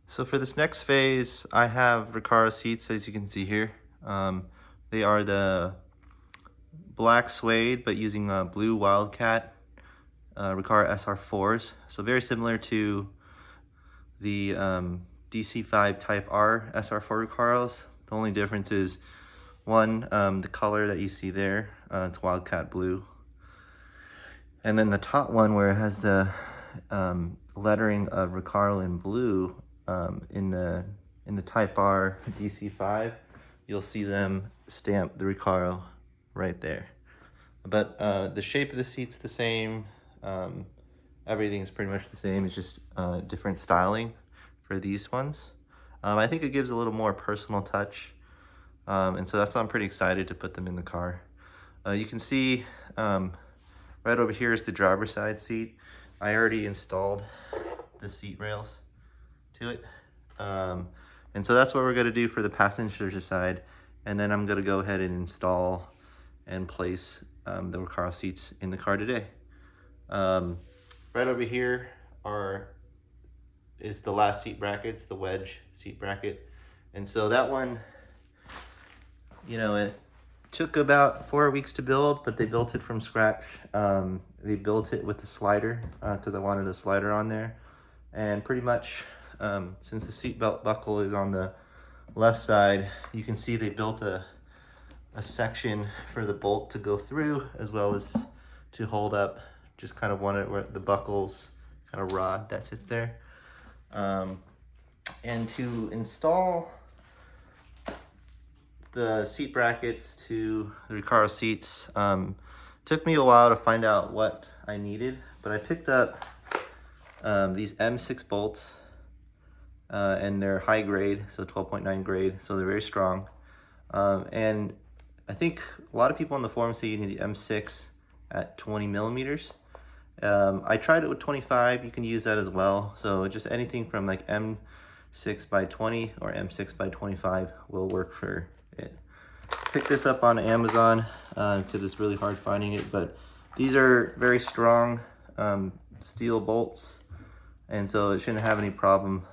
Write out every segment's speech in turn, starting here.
So for this next phase, I have Recaro seats, as you can see here. They are the black suede, but using blue Wildcat Recaro SR4s. So very similar to the DC5 Type R SR4 Recaros. The only difference is one, the color that you see there, it's Wildcat blue. And then the top one where it has the lettering of Recaro in blue, in the Type R DC5, you'll see them stamp the Recaro right there. But the shape of the seat's the same. Everything's pretty much the same. It's just different styling for these ones. I think it gives a little more personal touch. And so that's why I'm pretty excited to put them in the car. You can see right over here is the driver's side seat. I already installed the seat rails to it. And so that's what we're gonna do for the passenger side. And then I'm gonna go ahead and install and place the Recaro seats in the car today. Right over here is the last seat brackets, the Wedge seat bracket. And so that one, you know, it took about 4 weeks to build, but they built it from scratch. They built it with a slider because I wanted a slider on there. And pretty much, since the seat belt buckle is on the left side, you can see they built a section for the bolt to go through, as well as to hold up just kind of wanted where the buckles kind of rod that sits there. And to install the seat brackets to the Recaro seats, took me a while to find out what I needed, but I picked up these M6 bolts, and they're high grade, so 12.9 grade, so they're very strong. And I think a lot of people on the forum say you need the M6 at 20 millimeters. I tried it with 25, you can use that as well. So just anything from like M6 by 20 or M6 by 25 will work for it. Picked this up on Amazon because it's really hard finding it, but these are very strong steel bolts, and so it shouldn't have any problem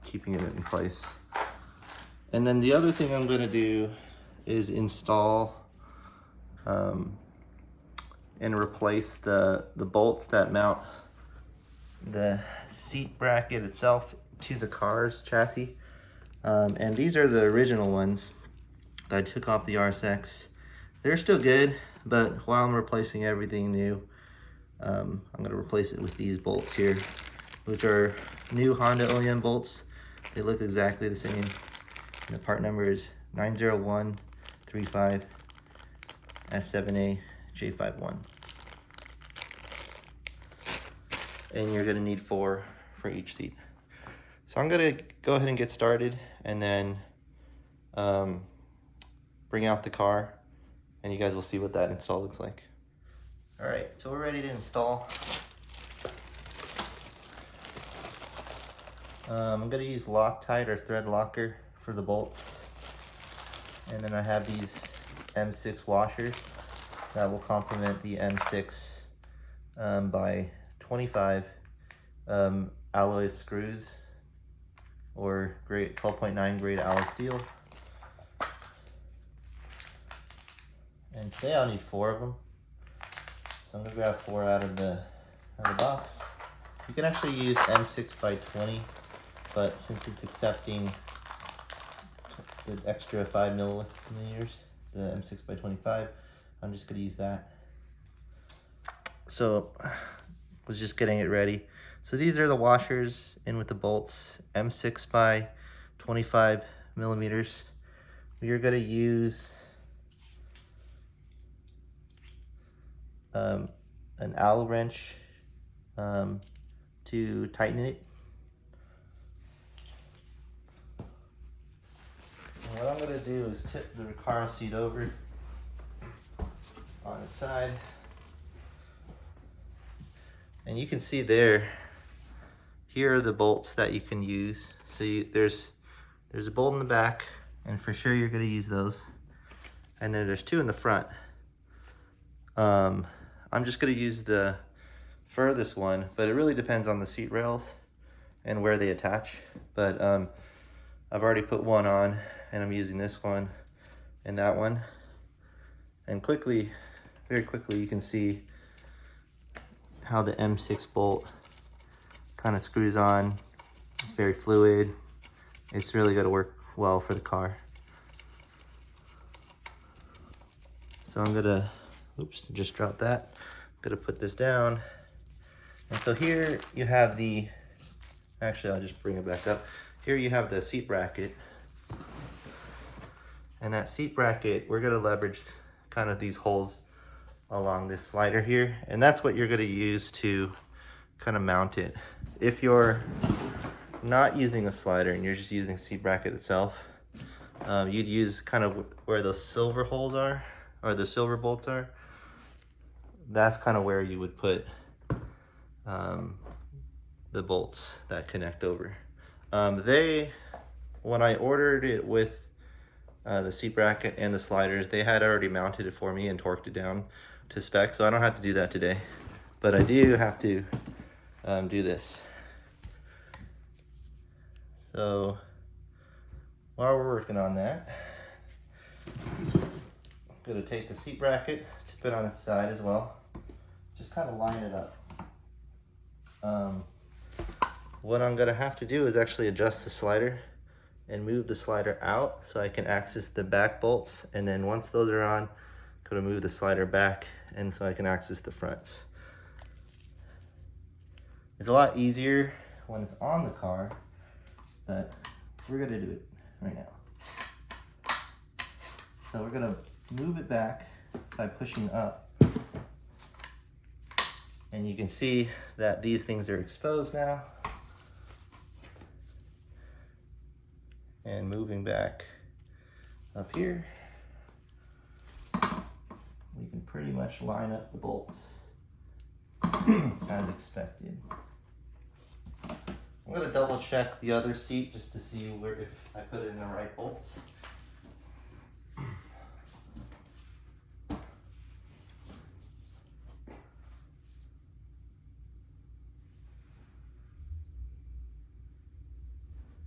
keeping it in place. And then the other thing I'm gonna do is install and replace the bolts that mount the seat bracket itself to the car's chassis. And these are the original ones that I took off the RSX. They're still good, but while I'm replacing everything new, I'm gonna replace it with these bolts here, which are new Honda OEM bolts. They look exactly the same. And the part number is 90135 S7A J51. And you're gonna need 4 for each seat. So I'm gonna go ahead and get started, and then bring out the car, and you guys will see what that install looks like. All right, so we're ready to install. I'm gonna use Loctite or thread locker for the bolts. And then I have these M6 washers that will complement the M6 by 25 alloy screws, or grade 12.9 grade alloy steel. And today I'll need 4 of them. So I'm gonna grab 4 out of the box. You can actually use M6 by 20, but since it's accepting the extra 5 millimeters, the M6 by 25, I'm just gonna use that. So was just getting it ready. So these are the washers in with the bolts, M6 by 25 millimeters. You're gonna use an Allen wrench to tighten it. And what I'm gonna do is tip the Recaro seat over on its side. And you can see there, here are the bolts that you can use. So there's a bolt in the back, and for sure you're gonna use those. And then there's 2 in the front. I'm just gonna use the furthest one, but it really depends on the seat rails. and where they attach. But I've already put one on, and I'm using this one and that one. And quickly, very quickly, you can see how the M6 bolt kind of screws on. It's very fluid. It's really going to work well for the car. So I'm gonna, oops, just dropped that. I'm gonna put this down. And so here you have the, actually I'll just bring it back up. Here you have the seat bracket. And that seat bracket, we're gonna leverage kind of these holes along this slider here. And that's what you're gonna use to kind of mount it. If you're not using a slider and you're just using the seat bracket itself, you'd use kind of where those silver holes are, or the silver bolts are. That's kind of where you would put the bolts that connect over. When I ordered it with the seat bracket and the sliders, they had already mounted it for me and torqued it down to spec, so I don't have to do that today. But I do have to do this. So while we're working on that, I'm going to take the seat bracket to put on its side as well. Just kind of line it up. What I'm going to have to do is actually adjust the slider and move the slider out so I can access the back bolts. And then once those are on, I'm going to move the slider back and so I can access the fronts. It's a lot easier when it's on the car, but we're going to do it right now. So we're going to move it back by pushing up, and you can see that these things are exposed now, and moving back up here, we can pretty much line up the bolts as expected. I'm going to double check the other seat just to see if I put it in the right bolts.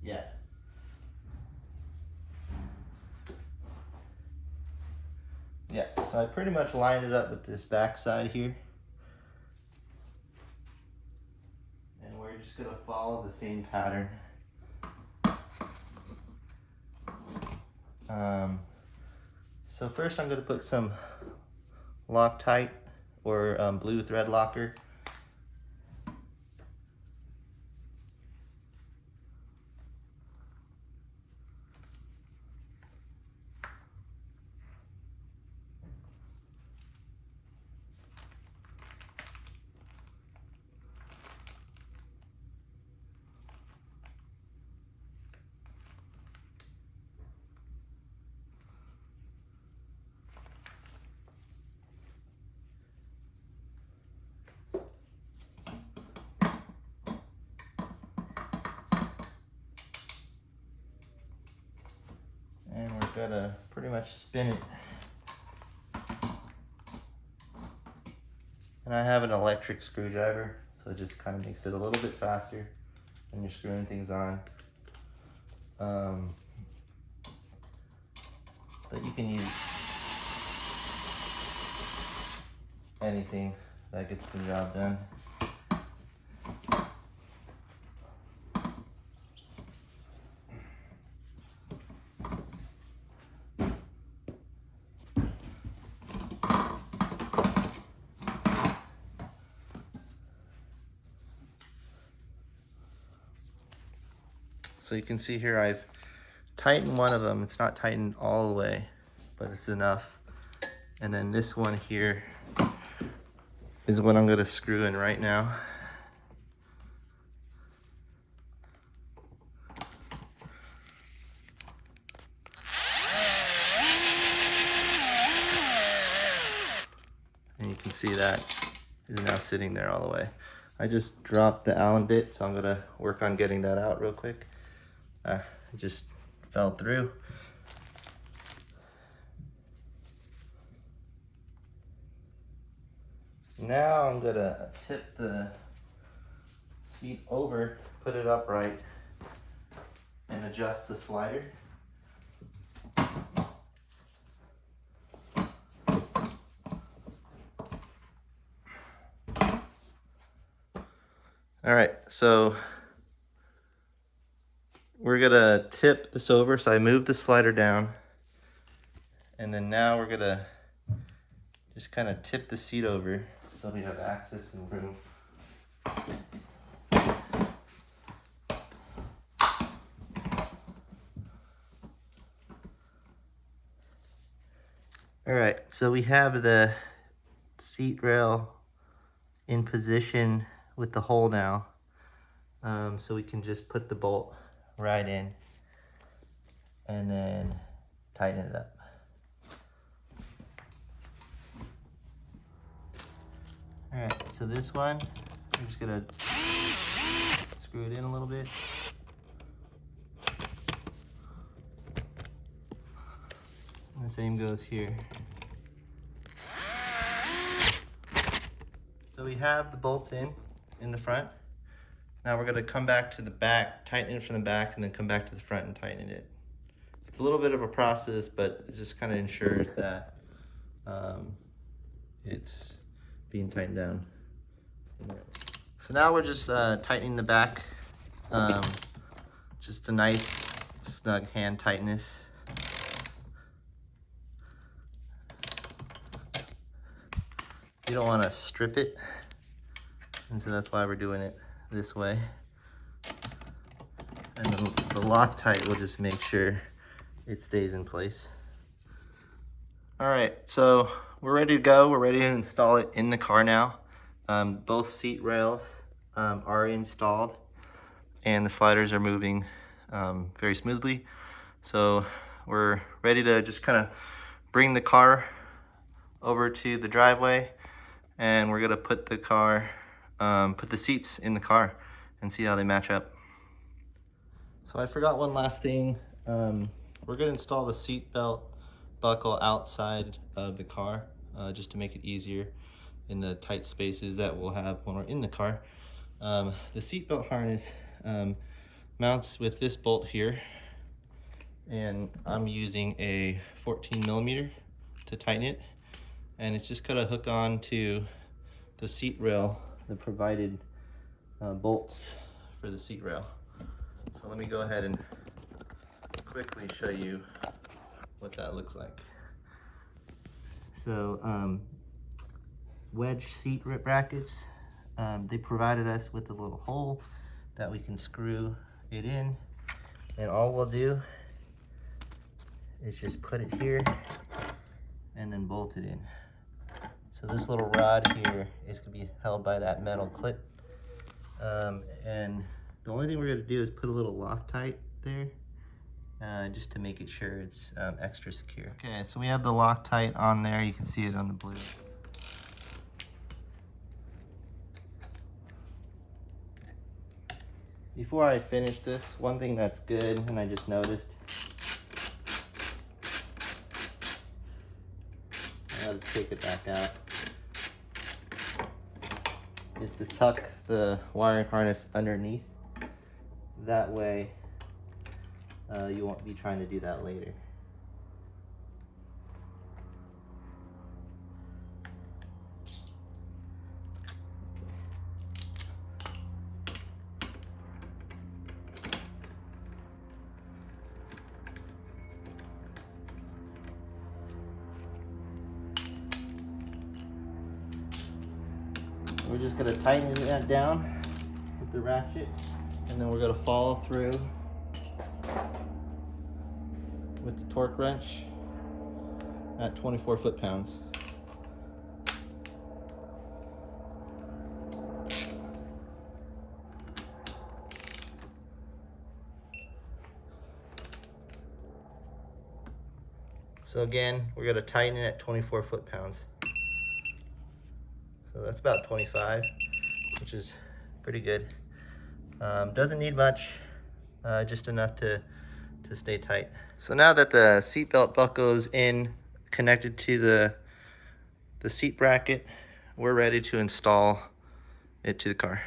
Yeah. Yeah, so I pretty much lined it up with this back side here. And we're just gonna follow the same pattern. So first I'm gonna put some Loctite or blue thread locker. And we're gonna pretty much spin it. And I have an electric screwdriver, so it just kind of makes it a little bit faster when you're screwing things on. But you can use anything that gets the job done. So you can see here I've tightened one of them. It's not tightened all the way, but it's enough. And then this one here is what I'm going to screw in right now. And you can see that is now sitting there all the way. I just dropped the Allen bit, so I'm going to work on getting that out real quick. It just fell through. Now I'm gonna tip the seat over, put it upright, and adjust the slider. All right, so we're gonna tip this over. So I moved the slider down, and then now we're gonna just kind of tip the seat over so we have access and room. All right, so we have the seat rail in position with the hole now. So we can just put the bolt right in and then tighten it up. All right, so this one, I'm just gonna screw it in a little bit. And the same goes here. So we have the bolts in the front. Now we're gonna come back to the back, tighten it from the back, and then come back to the front and tighten it. It's a little bit of a process, but it just kind of ensures that it's being tightened down. So now we're just tightening the back. Just a nice snug hand tightness. You don't want to strip it, and so that's why we're doing it this way. And the Loctite will just make sure it stays in place. All right, so we're ready to go. We're ready to install it in the car now. Both seat rails are installed, and the sliders are moving very smoothly. So we're ready to just kind of bring the car over to the driveway, and we're gonna put the seats in the car and see how they match up. So I forgot one last thing. We're gonna install the seat belt buckle outside of the car just to make it easier in the tight spaces that we'll have when we're in the car. The seat belt harness mounts with this bolt here, and I'm using a 14mm to tighten it, and it's just gonna hook on to the seat rail, the provided bolts for the seat rail. So let me go ahead and quickly show you what that looks like. So Wedge seat brackets, they provided us with a little hole that we can screw it in, and all we'll do is just put it here and then bolt it in. So this little rod here is going to be held by that metal clip, and the only thing we're going to do is put a little Loctite there just to make it sure it's extra secure. Okay, so we have the Loctite on there. You can see it on the blue. Before I finish this, one thing that's good, and I just noticed, I gotta take it back out, is to tuck the wiring harness underneath. That way you won't be trying to do that later. We're just going to tighten that down with the ratchet, and then we're going to follow through with the torque wrench at 24 foot-pounds. So again, we're going to tighten it at 24 foot-pounds. So that's about 25, which is pretty good. Doesn't need much, just enough to stay tight. So now that the seatbelt buckle is in, connected to the seat bracket, we're ready to install it to the car.